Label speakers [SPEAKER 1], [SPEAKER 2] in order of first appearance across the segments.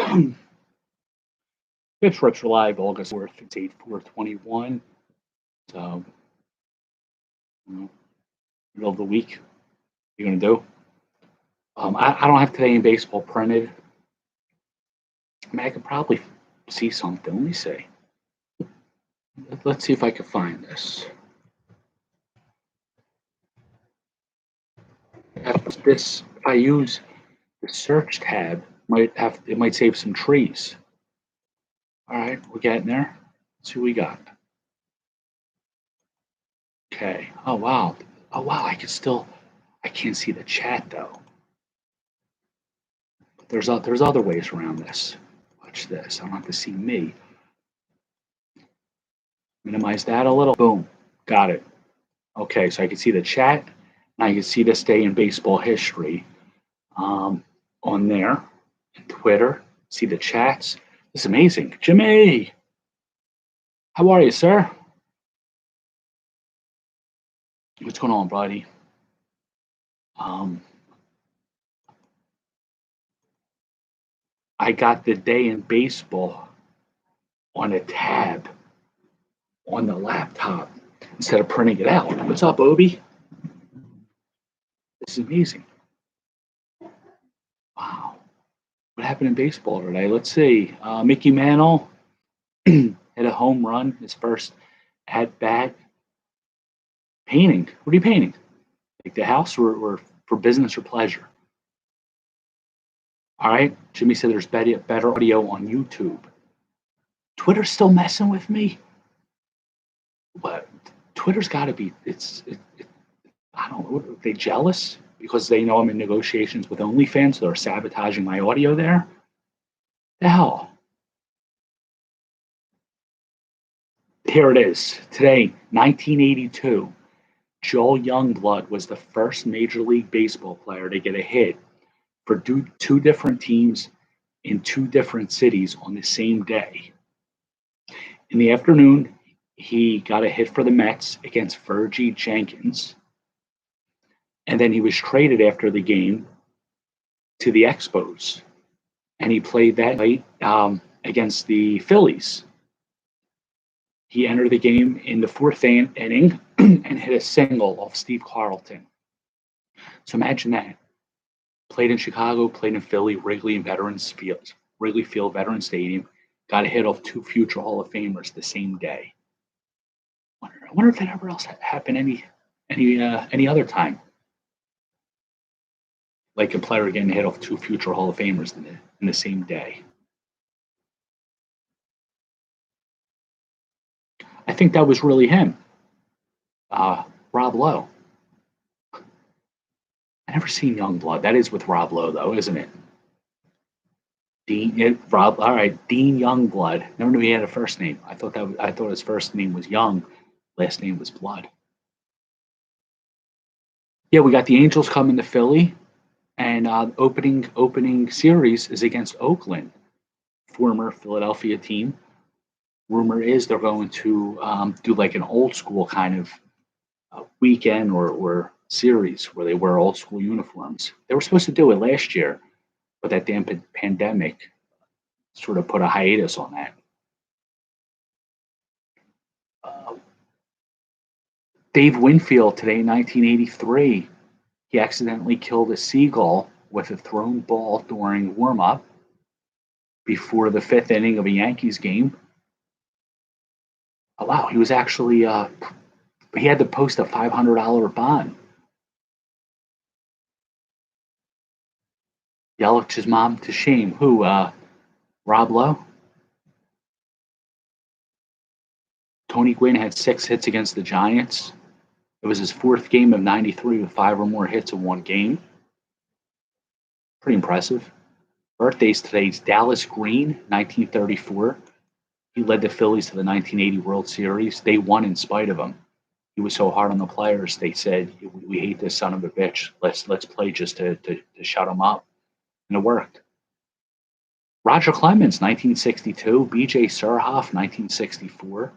[SPEAKER 1] Bps Rps are live August 4th. It's 8/4/21. So, you know, middle of the week. What are you going to do? I don't have today in baseball printed. I mean, I could probably see something. Let me see. Let's see if I can find this. If I use the search tab, it might save some trees. All right, we're getting there. Let's see what we got. Okay. Oh wow. Oh wow. I can't see the chat though. There's other ways around this. Watch this. I don't have to see me. Minimize that a little. Boom. Got it. Okay, so I can see the chat. Now you can see this day in baseball history on there. Twitter. See the chats. It's amazing. Jimmy, how are you, sir? What's going on, buddy? I got the day in baseball on a tab on the laptop instead of printing it out. What's up, Obi? This is amazing. Wow. What happened in baseball today? Let's see. Mickey Mantle hit a home run, his first at bat. Painting. What are you painting? Like the house or for business or pleasure? All right. Jimmy said there's better audio on YouTube. Twitter's still messing with me. But Twitter's got to be. I don't know. Are they jealous because they know I'm in negotiations with OnlyFans, so they're sabotaging my audio there? The hell. Here it is. Today, 1982. Joel Youngblood was the first Major League Baseball player to get a hit for two different teams in two different cities on the same day. In the afternoon, he got a hit for the Mets against Fergie Jenkins. And then he was traded after the game to the Expos. And he played that night against the Phillies. He entered the game in the fourth inning and hit a single off Steve Carlton. So imagine that. Played in Chicago, played in Philly, Wrigley Field Veterans Stadium, got a hit off two future Hall of Famers the same day. I wonder if that ever else happened any other time. Like a player getting hit off two future Hall of Famers in the same day. I think that was really him, Rob Lowe. I never seen Youngblood. That is with Rob Lowe, though, isn't it? Dean Youngblood. Never knew he had a first name. I thought his first name was Young, last name was Blood. Yeah, we got the Angels coming to Philly, and opening series is against Oakland, former Philadelphia team. Rumor is they're going to do like an old school kind of weekend or series where they wear old school uniforms. They were supposed to do it last year, but that damn pandemic sort of put a hiatus on that. Dave Winfield today in 1983, he accidentally killed a seagull with a thrown ball during warm-up before the fifth inning of a Yankees game. Oh, wow, he was actually he had to post a $500 bond. Yelich's mom to shame. Who? Rob Lowe? Tony Gwynn had 6 hits against the Giants. It was his 4th game of 93 with 5 or more hits in one game. Pretty impressive. Birthdays today's Dallas Green, 1934. He led the Phillies to the 1980 World Series. They won in spite of him. He was so hard on the players. They said, "We hate this son of a bitch. Let's play just to shut him up," and it worked. Roger Clemens, 1962. B.J. Surhoff, 1964.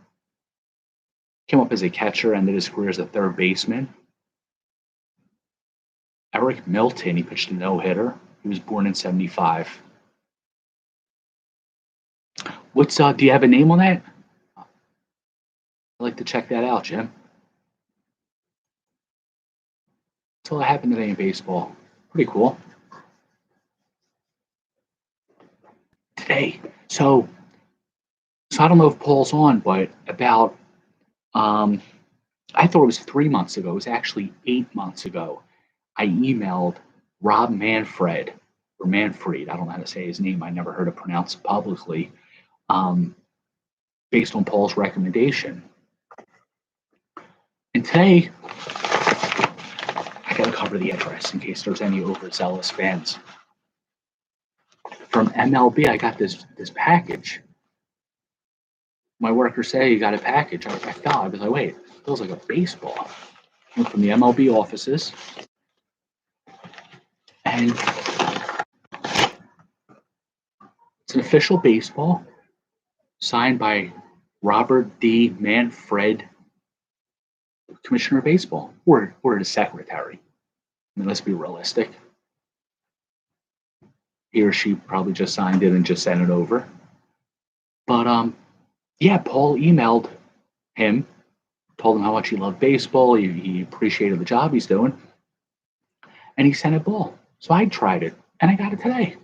[SPEAKER 1] Came up as a catcher, ended his career as a third baseman. Eric Milton, he pitched a no-hitter. He was born in 75. What's do you have a name on that? I'd like to check that out, Jim. That's all that happened today in baseball. Pretty cool. Today. So I don't know if Paul's on, but about I thought it was 3 months ago. It was actually 8 months ago. I emailed Rob Manfred or Manfred. I don't know how to say his name. I never heard it pronounced publicly. Um, Based on Paul's recommendation. And today, I got to cover the address in case there's any overzealous fans. From MLB, I got this package. My workers say you got a package. I thought, I was like, wait, it feels like a baseball. Went from the MLB offices, and it's an official baseball signed by Robert D. Manfred, Commissioner of Baseball, or his secretary. I mean, let's be realistic. He or she probably just signed it and just sent it over. But yeah, Paul emailed him, told him how much he loved baseball, he appreciated the job he's doing, and he sent a ball. So I tried it, and I got it today.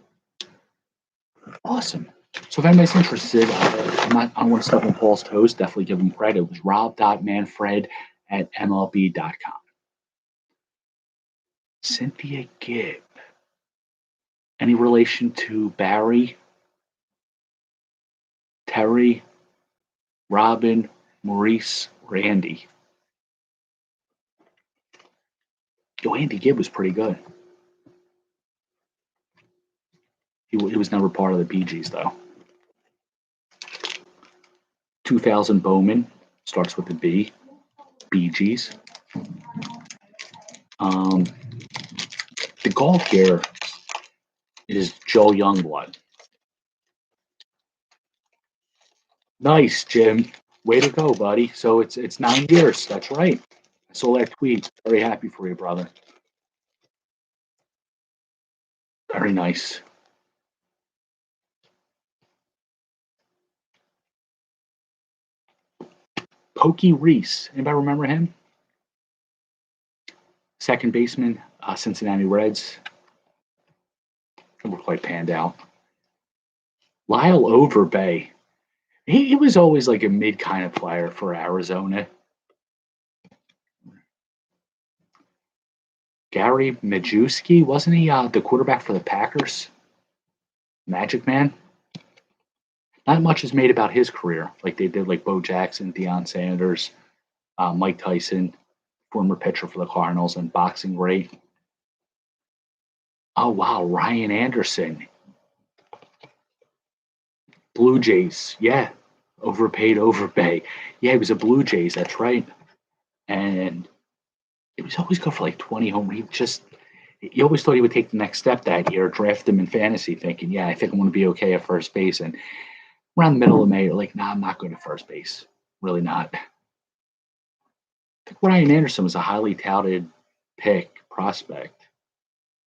[SPEAKER 1] Awesome. So if anybody's interested, I don't want to step on Paul's toes. Definitely give him credit. It was rob.manfred@mlb.com. Cynthia Gibb. Any relation to Barry, Terry, Robin, Maurice, or Andy? Yo, Andy Gibb was pretty good. He was never part of the Bee Gees, though. 2000 Bowman starts with the B. Bee Gees. The golf here is Joe Youngblood. Nice, Jim. Way to go, buddy. So it's 9 years. That's right. I saw that tweet. Very happy for you, brother. Very nice. Pokey Reese. Anybody remember him? Second baseman, Cincinnati Reds. Never quite panned out. Lyle Overbay. He was always like a mid kind of player for Arizona. Gary Majewski, wasn't he the quarterback for the Packers? Magic Man? Not much is made about his career, like they did like Bo Jackson, Deion Sanders, Mike Tyson, former pitcher for the Cardinals, and boxing great. Oh, wow, Ryan Anderson. Blue Jays, yeah. Overpaid Overbay. Yeah, he was a Blue Jays, that's right. And he was always good for like 20 home. You always thought he would take the next step that year, draft him in fantasy, thinking, yeah, I think I'm going to be okay at first base. And around the middle of May, you're like, nah, I'm not good at first base. Really not. I think Ryan Anderson was a highly touted prospect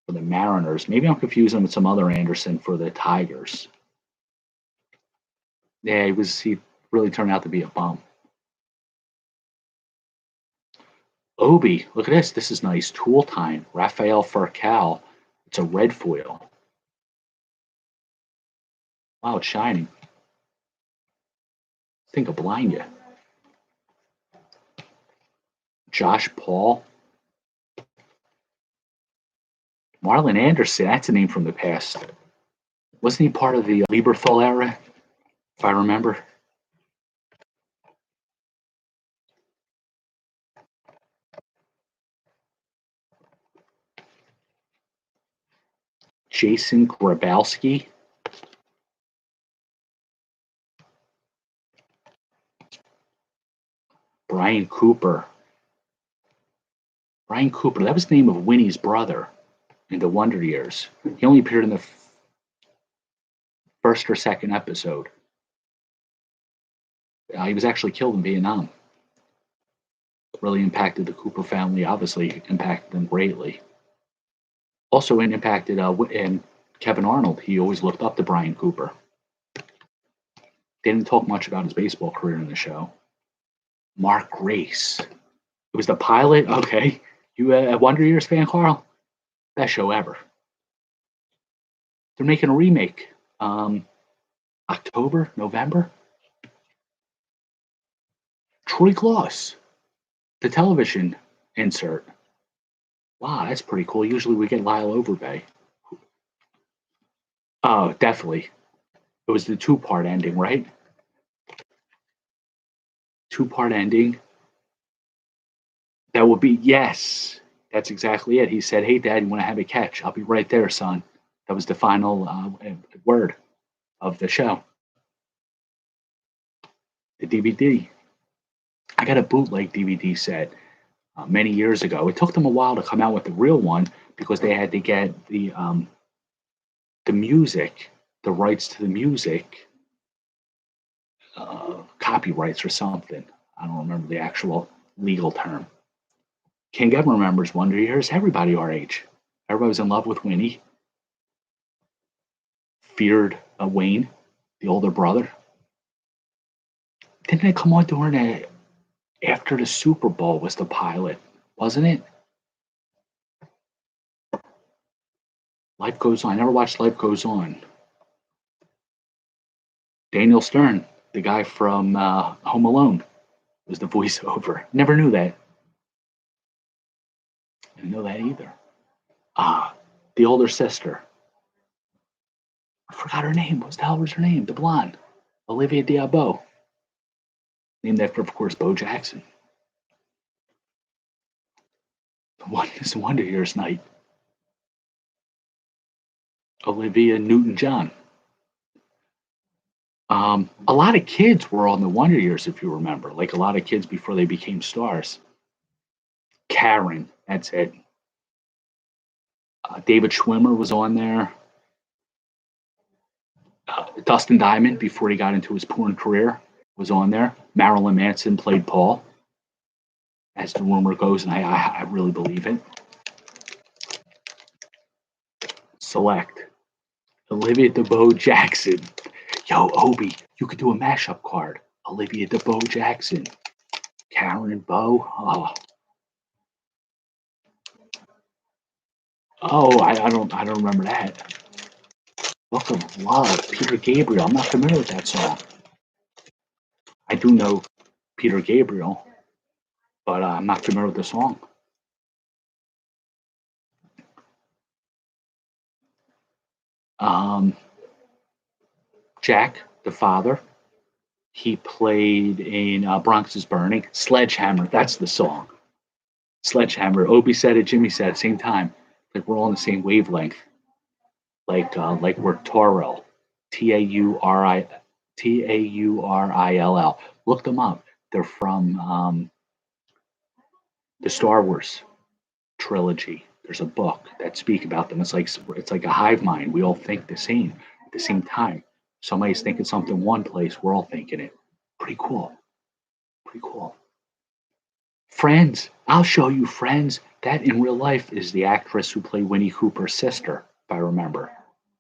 [SPEAKER 1] for the Mariners. Maybe I'm confusing him with some other Anderson for the Tigers. Yeah, he really turned out to be a bum. Obi, look at this. This is nice. Tool Time. Rafael Furcal. It's a red foil. Wow, it's shining. I think it'll blind you. Josh Paul. Marlon Anderson. That's a name from the past. Wasn't he part of the Lieberthal era, if I remember? Jason Grabowski. Brian Cooper. Brian Cooper, that was the name of Winnie's brother in the Wonder Years. He only appeared in the first or second episode. He was actually killed in Vietnam. Really impacted the Cooper family, obviously impacted them greatly. Also impacted and Kevin Arnold. He always looked up to Brian Cooper. They didn't talk much about his baseball career in the show. Mark Grace. It was the pilot. Okay. You a Wonder Years fan, Carl? Best show ever. They're making a remake. October, November. Troy Gloss, the television insert. Wow, that's pretty cool. Usually we get Lyle Overbay. Oh, definitely. It was the two-part ending, right? Two-part ending. That would be, yes, that's exactly it. He said, "Hey, Dad, you want to have a catch? I'll be right there, son." That was the final word of the show. The DVD. I got a bootleg DVD set many years ago. It took them a while to come out with the real one because they had to get the music, the rights to the music, copyrights or something. I don't remember the actual legal term. King Evan remembers Wonder Years. Everybody our age. Everybody was in love with Winnie. Feared Wayne, the older brother. Didn't it come on during after the Super Bowl was the pilot, wasn't it? Life Goes On. I never watched Life Goes On. Daniel Stern, the guy from Home Alone, was the voiceover. Never knew that. I didn't know that either. The older sister. I forgot her name. What the hell was her name? The blonde. Olivia Diabo. Named after, of course, Bo Jackson. This Wonder Years night. Olivia Newton-John. A lot of kids were on the Wonder Years, if you remember. Like a lot of kids before they became stars. Karen, that's it. David Schwimmer was on there. Dustin Diamond, before he got into his porn career, was on there. Marilyn Manson played Paul, as the rumor goes, and I really believe it. Select Olivia DeBo Jackson. Yo, Obi, you could do a mashup card. Olivia DeBo Jackson, Karen Bo. I don't remember that. Book of Love, Peter Gabriel. I'm not familiar with that song. I do know Peter Gabriel, but I'm not familiar with the song. Jack, the father, he played in Bronx is Burning. Sledgehammer, that's the song. Sledgehammer. Obi said it, Jimmy said it, same time. Like we're all on the same wavelength. Like we're Tauril, Tauril. Look them up. They're from the Star Wars trilogy. There's a book that speak about them. It's like a hive mind. We all think the same at the same time. Somebody's thinking something one place, we're all thinking it. Pretty cool. Pretty cool. Friends. I'll show you Friends. That in real life is the actress who played Winnie Cooper's sister, if I remember.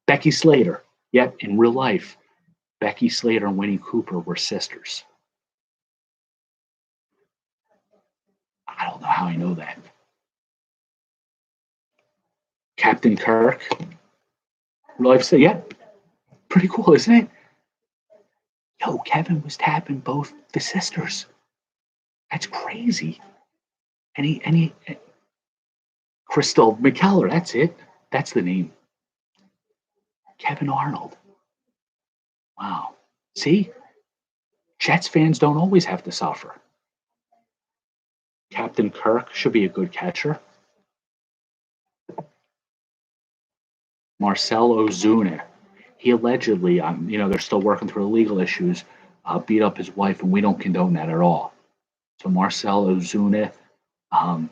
[SPEAKER 1] Becky Slater. Yep, in real life, Becky Slater and Winnie Cooper were sisters. I don't know how I know that. Captain Kirk. Real life, yeah, pretty cool, isn't it? Yo, Kevin was tapping both the sisters. That's crazy. And he Crystal McKellar, that's it. That's the name. Kevin Arnold. Wow. See? Jets fans don't always have to suffer. Captain Kirk should be a good catcher. Marcel Ozuna. He allegedly, they're still working through the legal issues, beat up his wife, and we don't condone that at all. So Marcel Ozuna, I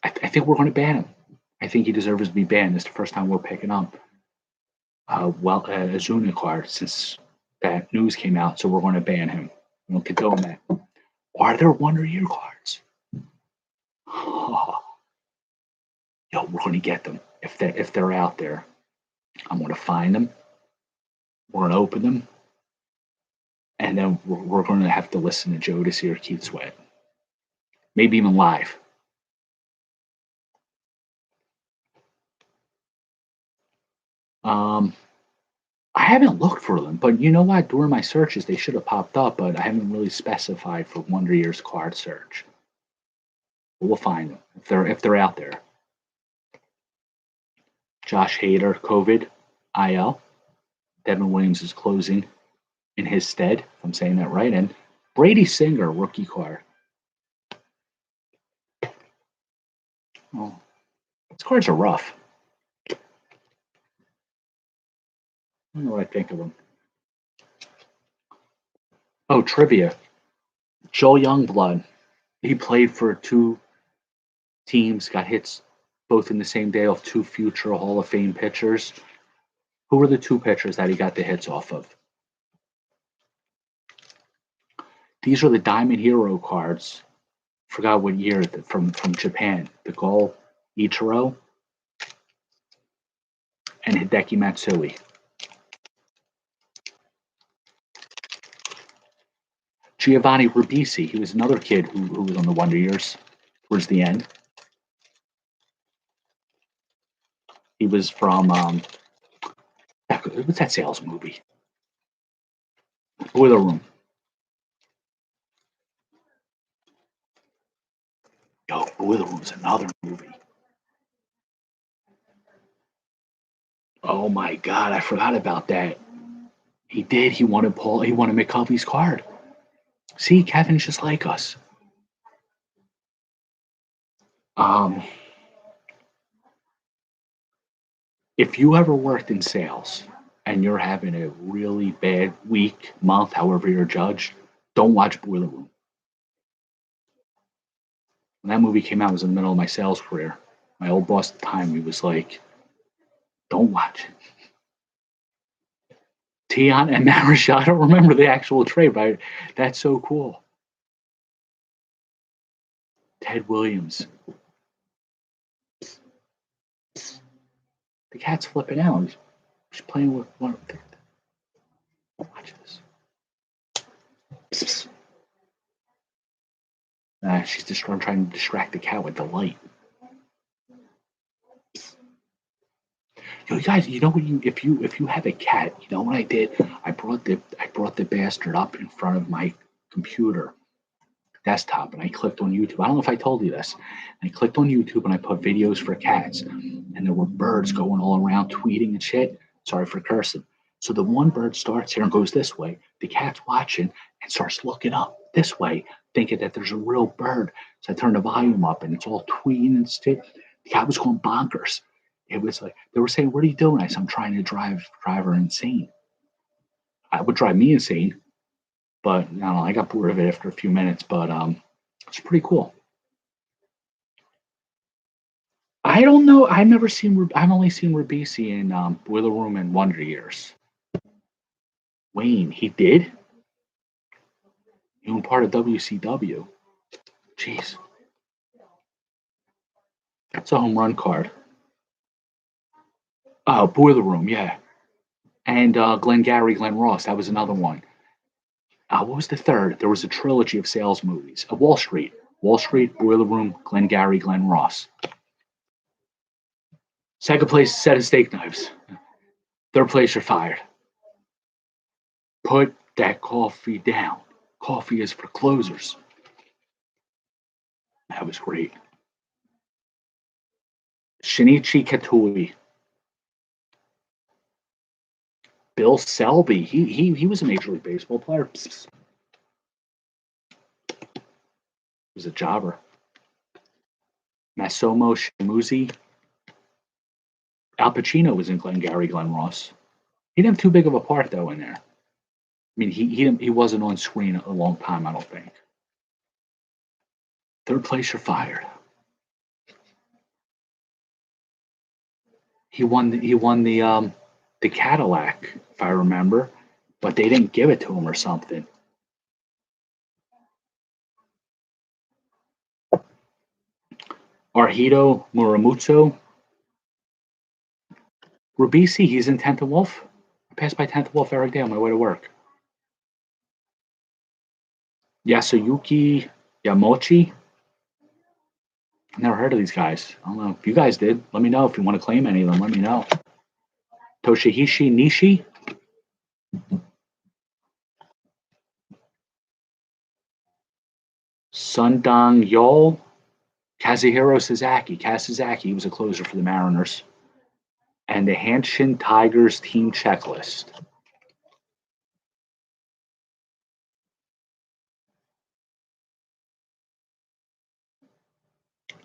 [SPEAKER 1] think we're going to ban him. I think he deserves to be banned. It's the first time we're picking up Ozuna card since that news came out. So we're going to ban him. We don't condone that. Are there Wonder Year cards? Oh, yo, we're going to get them if they're out there. I'm going to find them. We're going to open them, and then we're going to have to listen to Joe to see or Keith Sweat, maybe even live. Um, I haven't looked for them, but you know what? During my searches, they should have popped up, but I haven't really specified for Wonder Years card search. But we'll find them if they're out there. Josh Hader, COVID, IL. Devin Williams is closing in his stead, if I'm saying that right. And Brady Singer, rookie card. Oh, these cards are rough. I don't know what I think of them. Oh, trivia. Joel Youngblood. He played for two teams, got hits both in the same day off two future Hall of Fame pitchers. Who were the two pitchers that he got the hits off of? These are the Diamond Hero cards. Forgot what year from Japan. The Go Ichiro and Hideki Matsui. Giovanni Ribisi. He was another kid who was on the Wonder Years towards the end. He was from what's that sales movie? Boiler Room. Yo, Boiler Room's another movie. Oh my God, I forgot about that. He did. He wanted McCovey's card. See, Kevin's just like us. If you ever worked in sales and you're having a really bad week, month, however you're judged, don't watch Boiler Room. When that movie came out, I was in the middle of my sales career. My old boss at the time, he was like, don't watch it. Tian and Marish, I don't remember the actual trade, but that's so cool. Ted Williams. The cat's flipping out. She's playing with one. Watch this. Psst, psst. She's just trying to distract the cat with the light. Yo, guys, you know what? If you have a cat, you know what I did? I brought the bastard up in front of my computer desktop and I clicked on YouTube. I don't know if I told you this. I clicked on YouTube and I put videos for cats, and there were birds going all around tweeting and shit. Sorry for cursing. So the one bird starts here and goes this way. The cat's watching and starts looking up this way, thinking that there's a real bird. So I turned the volume up and it's all tweeting and shit. The cat was going bonkers. It was like they were saying, "What are you doing?" I said, "I'm trying to drive her insane." I would drive me insane, but I don't know. I got bored of it after a few minutes, but it's pretty cool. I don't know. I've never seen. I've only seen Ribisi in Boiler Room and Wonder Years. Wayne, he did. He was part of WCW. Jeez, that's a home run card. Oh, Boiler Room, yeah. And Glengarry Glen Ross. That was another one. What was the third? There was a trilogy of sales movies. Wall Street. Wall Street, Boiler Room, Glengarry Glen Ross. Second place, set of steak knives. Third place, you're fired. Put that coffee down. Coffee is for closers. That was great. Shinichi Katui. Bill Selby. He was a Major League Baseball player. He was a jobber. Masomo Shimuzi. Al Pacino was in Glengarry Glen Ross. He didn't have too big of a part though in there. I mean, he wasn't on screen a long time, I don't think. Third place, you're fired. He won the Cadillac, if I remember, but they didn't give it to him or something. Arhito Muramutsu. Ribisi, he's in 10th and Wolf. I pass by 10th Wolf every day on my way to work. Yasuyuki Yamochi. I've never heard of these guys. I don't know if you guys did. Let me know if you want to claim any of them. Let me know. Toshihishi Nishi, Sundong Yol, Kazuhiro Sasaki. Kaz Sasaki, he was a closer for the Mariners. And the Hanshin Tigers team checklist.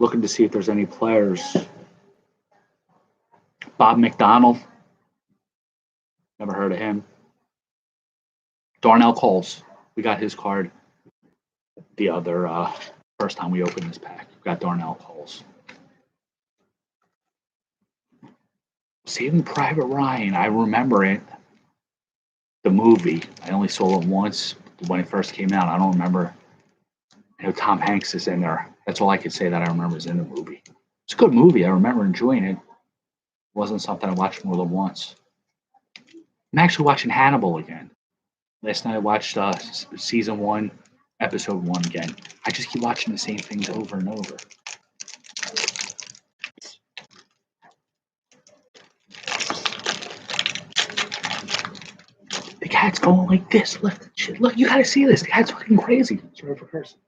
[SPEAKER 1] Looking to see if there's any players. Bob McDonald. Never heard of him. Darnell Coles. We got his card the other first time we opened this pack. We got Darnell Coles. Saving Private Ryan. I remember it. The movie. I only saw it once when it first came out. I don't remember. I know Tom Hanks is in there. That's all I could say that I remember is in the movie. It's a good movie. I remember enjoying it. It wasn't something I watched more than once. I'm actually watching Hannibal again. Last night I watched season 1, episode 1 again. I just keep watching the same things over and over. The cat's going like this. Look, shit, look, you gotta see this. The cat's fucking crazy. Sorry for cursing.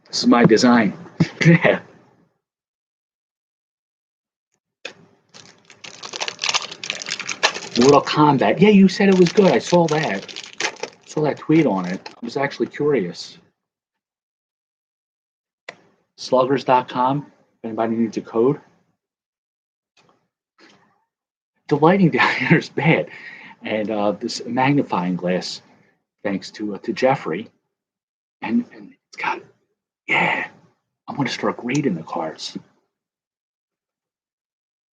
[SPEAKER 1] This is my design. Yeah. Mortal Kombat. Yeah, you said it was good. I saw that. I saw that tweet on it. I was actually curious. Sluggers.com. If anybody needs a code. The lighting down here is bad. And this magnifying glass, thanks to Jeffrey. And it's got, yeah, I'm going to start grading the cards.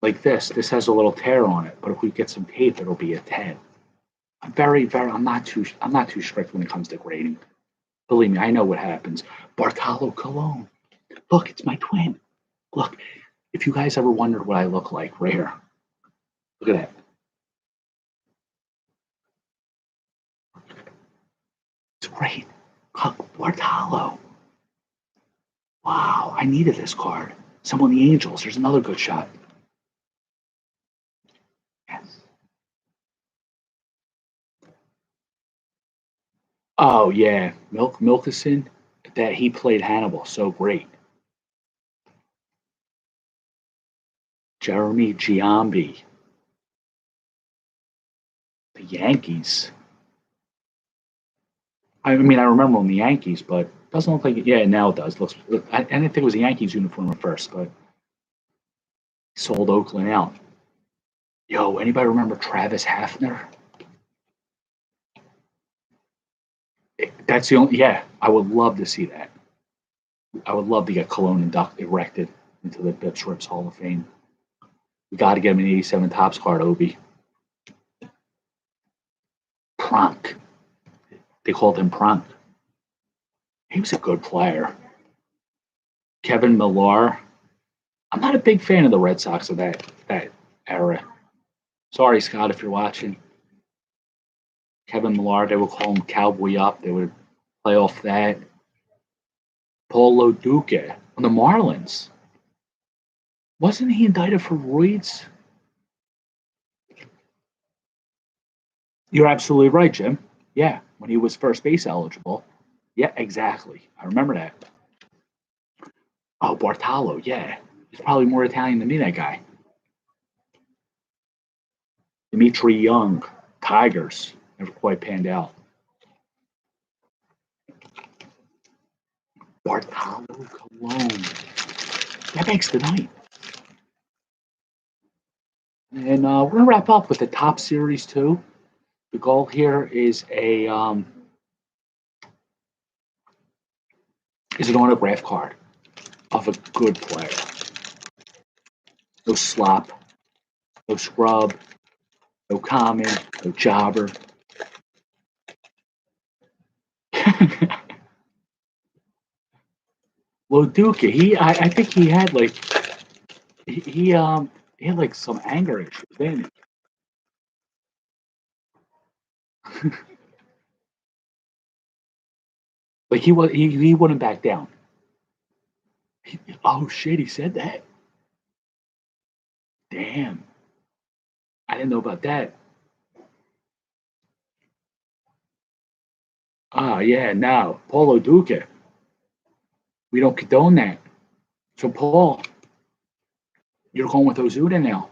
[SPEAKER 1] Like this. This has a little tear on it, but if we get some tape, it'll be a 10. I'm not too strict when it comes to grading. Believe me, I know what happens. Bartolo Colon. Look, it's my twin. Look, if you guys ever wondered what I look like, right here. Look at that. It's great. Bartolo. Wow, I needed this card. Some of the Angels. There's another good shot. Yes. Oh yeah, Milkison. That he played Hannibal so great. Jeremy Giambi. The Yankees. I mean, I remember him the Yankees, but it doesn't look like it. Yeah, now it does. I didn't think it was a Yankees uniform at first, but he sold Oakland out. Yo, anybody remember Travis Hafner? That's the only. Yeah, I would love to see that. I would love to get Cologne erected into the Bps Rps Hall of Fame. We got to get him an 87 Topps card, Obi. Pronk. They called him Pronk. He was a good player. Kevin Millar. I'm not a big fan of the Red Sox of that era. Sorry, Scott, if you're watching. Kevin Millar, they would call him Cowboy Up. They would play off that. Paulo Duque on the Marlins. Wasn't he indicted for roids? You're absolutely right, Jim. Yeah, when he was first base eligible. Yeah, exactly. I remember that. Oh, Bartolo, yeah. He's probably more Italian than me, that guy. Dimitri Young, Tigers. Never quite panned out. Bartolo Colon. That makes the night. And we're going to wrap up with the top series, too. The goal here is an autograph card of a good player. No slop, no scrub, no common, no jobber. Lo Duca, I think he had like he had like some anger issues, didn't he? Like he wouldn't back down. Oh shit, he said that. Damn, I didn't know about that. Ah, yeah, now Paulo Duque, we don't condone that. So Paul, you're going with Ozuda now.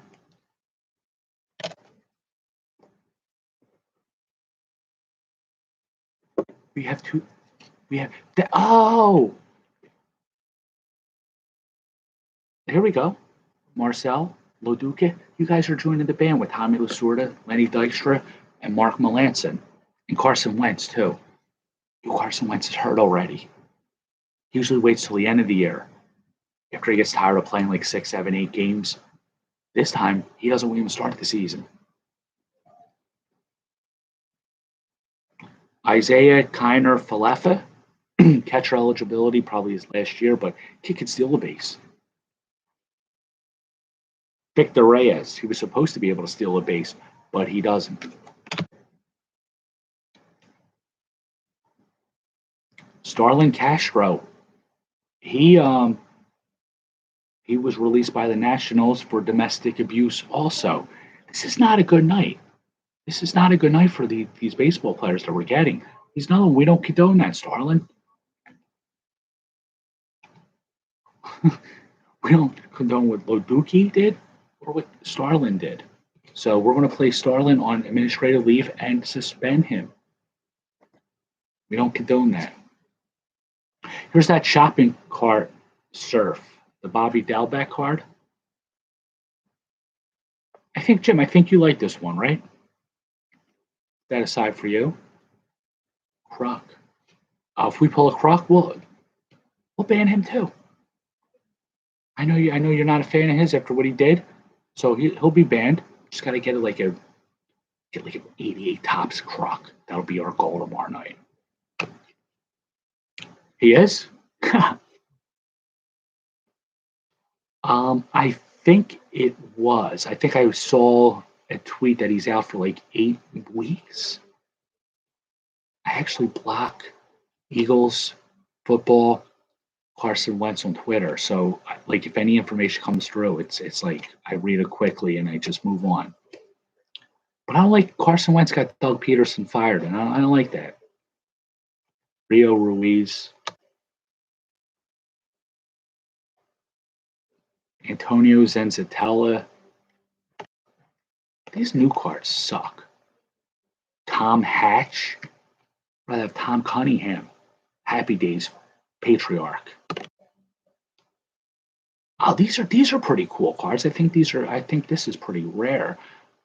[SPEAKER 1] We have two. We have that. Oh, here we go. Marcel Loduca, you guys are joining the band with Tommy Lasorda, Lenny Dykstra, and Mark Melanson, and Carson Wentz too. Carson Wentz is hurt already. He usually waits till the end of the year after he gets tired of playing like 6, 7, 8 games. This time he doesn't even start the season. Isaiah Kiner Falefa, catcher eligibility probably his last year, but kid can steal the base. Victor Reyes, he was supposed to be able to steal a base, but he doesn't. Starlin Castro, he he was released by the Nationals for domestic abuse. Also, this is not a good night. This is not a good night for these baseball players that we're getting. He's no, we don't condone that, Starlin. We don't condone what Loduki did or what Starlin did. So we're going to place Starlin on administrative leave and suspend him. We don't condone that. Here's that shopping cart surf, the Bobby Dalbec card. I think, Jim, I think you like this one, right? That aside for you. Croc. If we pull a Croc, we'll ban him too. I know you. I know you're not a fan of his after what he did, so he'll be banned. Just got to get like an 88 tops Croc. That'll be our goal tomorrow night. He is. I think it was. I think I saw a tweet that he's out for like 8 weeks. I actually block Eagles football Carson Wentz on Twitter. So like if any information comes through, it's like I read it quickly and I just move on. But I don't like Carson Wentz got Doug Peterson fired, and I don't like that. Rio Ruiz, Antonio Zenzatella. These new cards suck. Tom Hatch. I'd have Tom Cunningham. Happy Days Patriarch. Oh, these are pretty cool cards. I think this is pretty rare.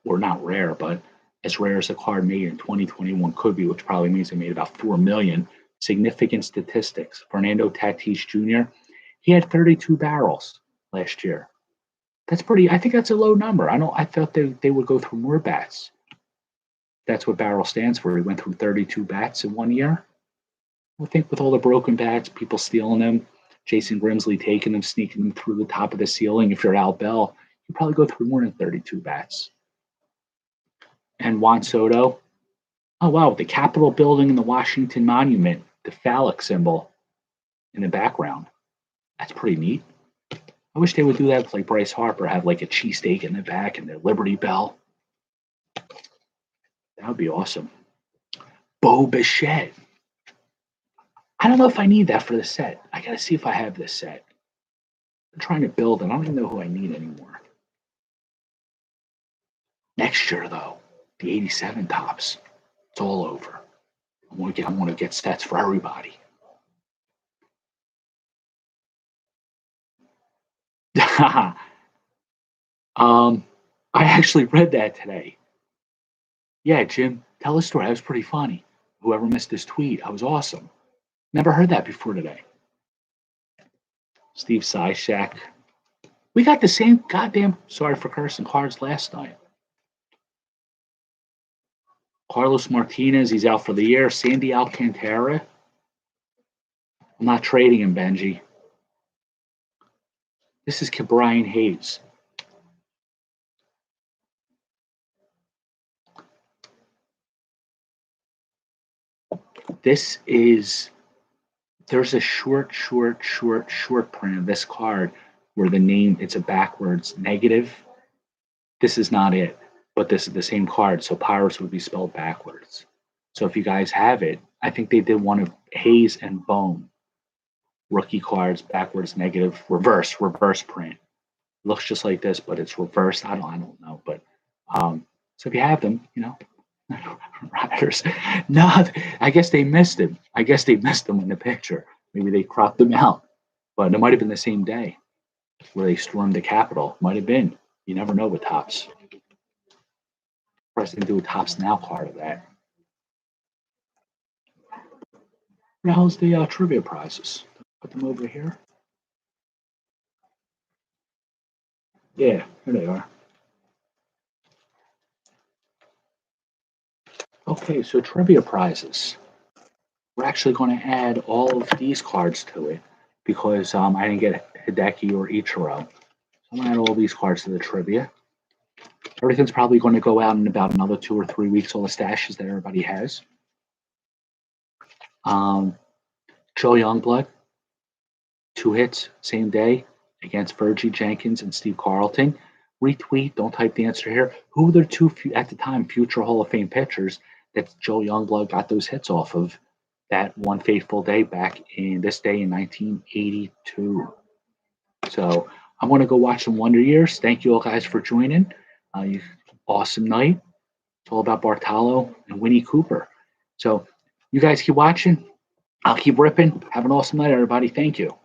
[SPEAKER 1] Or not rare, but as rare as a card made in 2021 could be, which probably means they made about 4 million. Significant statistics. Fernando Tatis Jr. He had 32 barrels last year. That's pretty. I think that's a low number. I thought they would go through more bats. That's what barrel stands for. He went through 32 bats in 1 year. I think with all the broken bats, people stealing them, Jason Grimsley taking them, sneaking them through the top of the ceiling. If you're Al Bell, you probably go through more than 32 bats. And Juan Soto. Oh wow, the Capitol building and the Washington Monument, the phallic symbol in the background. That's pretty neat. I wish they would do that with like Bryce Harper, have like a cheesesteak in the back and their Liberty Bell. That would be awesome. Bo Bichette. I don't know if I need that for the set. I gotta see if I have this set. I'm trying to build it. I don't even know who I need anymore. Next year though, the 87 tops. It's all over. I want to get sets for everybody. I actually read that today. Yeah, Jim, tell a story. That was pretty funny. Whoever missed this tweet, I was awesome. Never heard that before today. Steve Syshak. We got the same goddamn, sorry for cursing, cards last night. Carlos Martinez, he's out for the year. Sandy Alcantara. I'm not trading him, Benji. This is Brian Hayes. This is, there's a short print of this card where the name, it's a backwards negative. This is not it, but this is the same card. So Pirates would be spelled backwards. So if you guys have it, I think they did one of Hayes and Bone. Rookie cards, backwards, negative, reverse print. Looks just like this, but it's reversed. I don't know. But so if you have them, Riders. No, I guess they missed him. I guess they missed him in the picture. Maybe they cropped them out. But it might have been the same day where they stormed the Capitol. Might have been. You never know with Topps. Press didn't do a Topps Now card of that. Where the hell's the trivia prizes? Put them over here. Yeah, here they are. Okay, so trivia prizes. We're actually going to add all of these cards to it because I didn't get Hideki or Ichiro. So I'm going to add all these cards to the trivia. Everything's probably going to go out in about another 2 or 3 weeks, all the stashes that everybody has. Joe Youngblood, 2 hits, same day, against Fergie Jenkins and Steve Carlton. Retweet, don't type the answer here. Who were the 2, at the time, future Hall of Fame pitchers that Joe Youngblood got those hits off of that one fateful day back in this day in 1982? So I'm going to go watch some Wonder Years. Thank you all guys for joining. Awesome night. It's all about Bartolo and Winnie Cooper. So you guys keep watching. I'll keep ripping. Have an awesome night, everybody. Thank you.